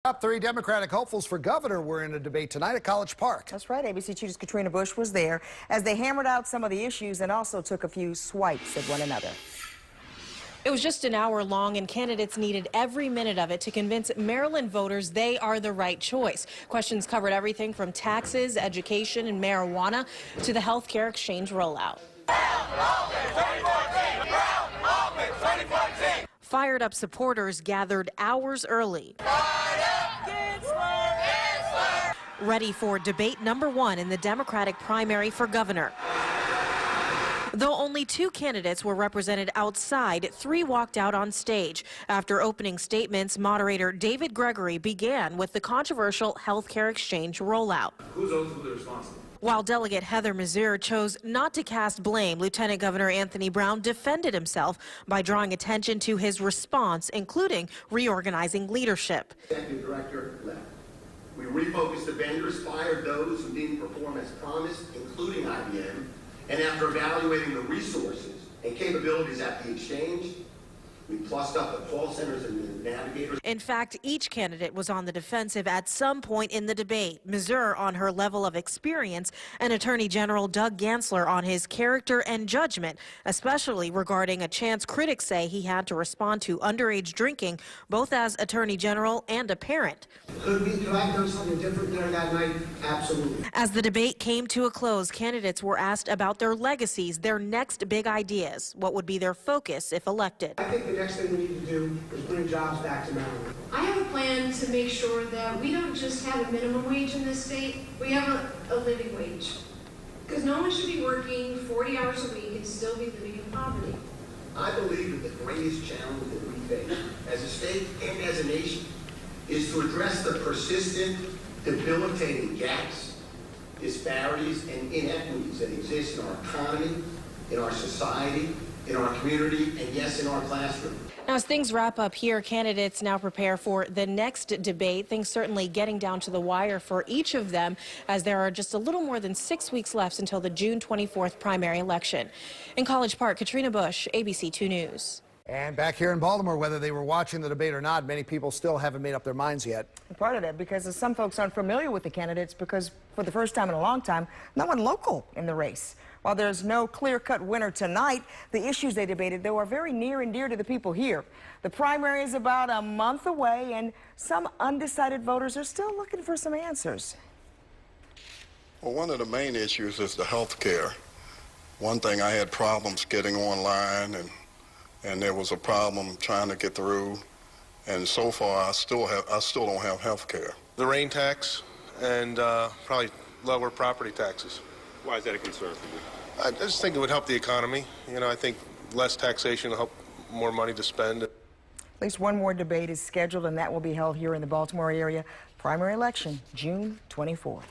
Top three Democratic hopefuls for governor were in a debate tonight at College Park. That's right. ABC 2's Katrina Bush was there as they hammered out some of the issues and also took a few swipes at one another. It was just an hour long, and candidates needed every minute of it to convince Maryland voters they are the right choice. Questions covered everything from taxes, education, and marijuana to the health care exchange rollout. Fired up supporters gathered hours early, ready for debate number one in the Democratic primary for governor. Though only two candidates were represented outside, three walked out on stage. After opening statements, moderator David Gregory began with the controversial health care exchange rollout. Who's ultimately responsible? While Delegate Heather Mazur chose not to cast blame, Lieutenant Governor Anthony Brown defended himself by drawing attention to his response, including reorganizing leadership. Executive Director left. We refocused the vendors, fired those who didn't perform as promised, including IBM, and after evaluating the resources and capabilities at the exchange, we plussed up the call centers and the navigators. In fact, each candidate was on the defensive at some point in the debate. Mazur on her level of experience and Attorney General Doug Gansler on his character and judgment, especially regarding a chance critics say he had to respond to underage drinking, both as Attorney General and a parent. Could I have done something different there that night? Absolutely. As the debate came to a close, candidates were asked about their legacies, their next big ideas. What would be their focus if elected? I think the next thing we need to do is bring jobs back to Maryland. I have a plan to make sure that we don't just have a minimum wage in this state, we have a living wage. Because no one should be working 40 hours a week and still be living in poverty. I believe that the greatest challenge that we face as a state and as a nation is to address the persistent, debilitating gaps, disparities, and inequities that exist in our economy, in our society, in our community, and yes, in our classroom. Now, as things wrap up here, candidates now prepare for the next debate. Things certainly getting down to the wire for each of them, as there are just a little more than 6 weeks left until the June 24th primary election. In College Park, Katrina Bush, ABC 2 News. And back here in Baltimore, whether they were watching the debate or not, many people still haven't made up their minds yet. Part of that because some folks aren't familiar with the candidates because for the first time in a long time, no one local in the race. While there's no clear-cut winner tonight, the issues they debated, though, are very near and dear to the people here. The primary is about a month away, and some undecided voters are still looking for some answers. Well, one of the main issues is the health care. One thing, I had problems getting online, and there was a problem trying to get through. And so far, I still don't have health care. The rain tax and probably lower property taxes. Why is that a concern for you? I just think it would help the economy. You know, I think less taxation will help, more money to spend. At least one more debate is scheduled, and that will be held here in the Baltimore area. Primary election, June 24th.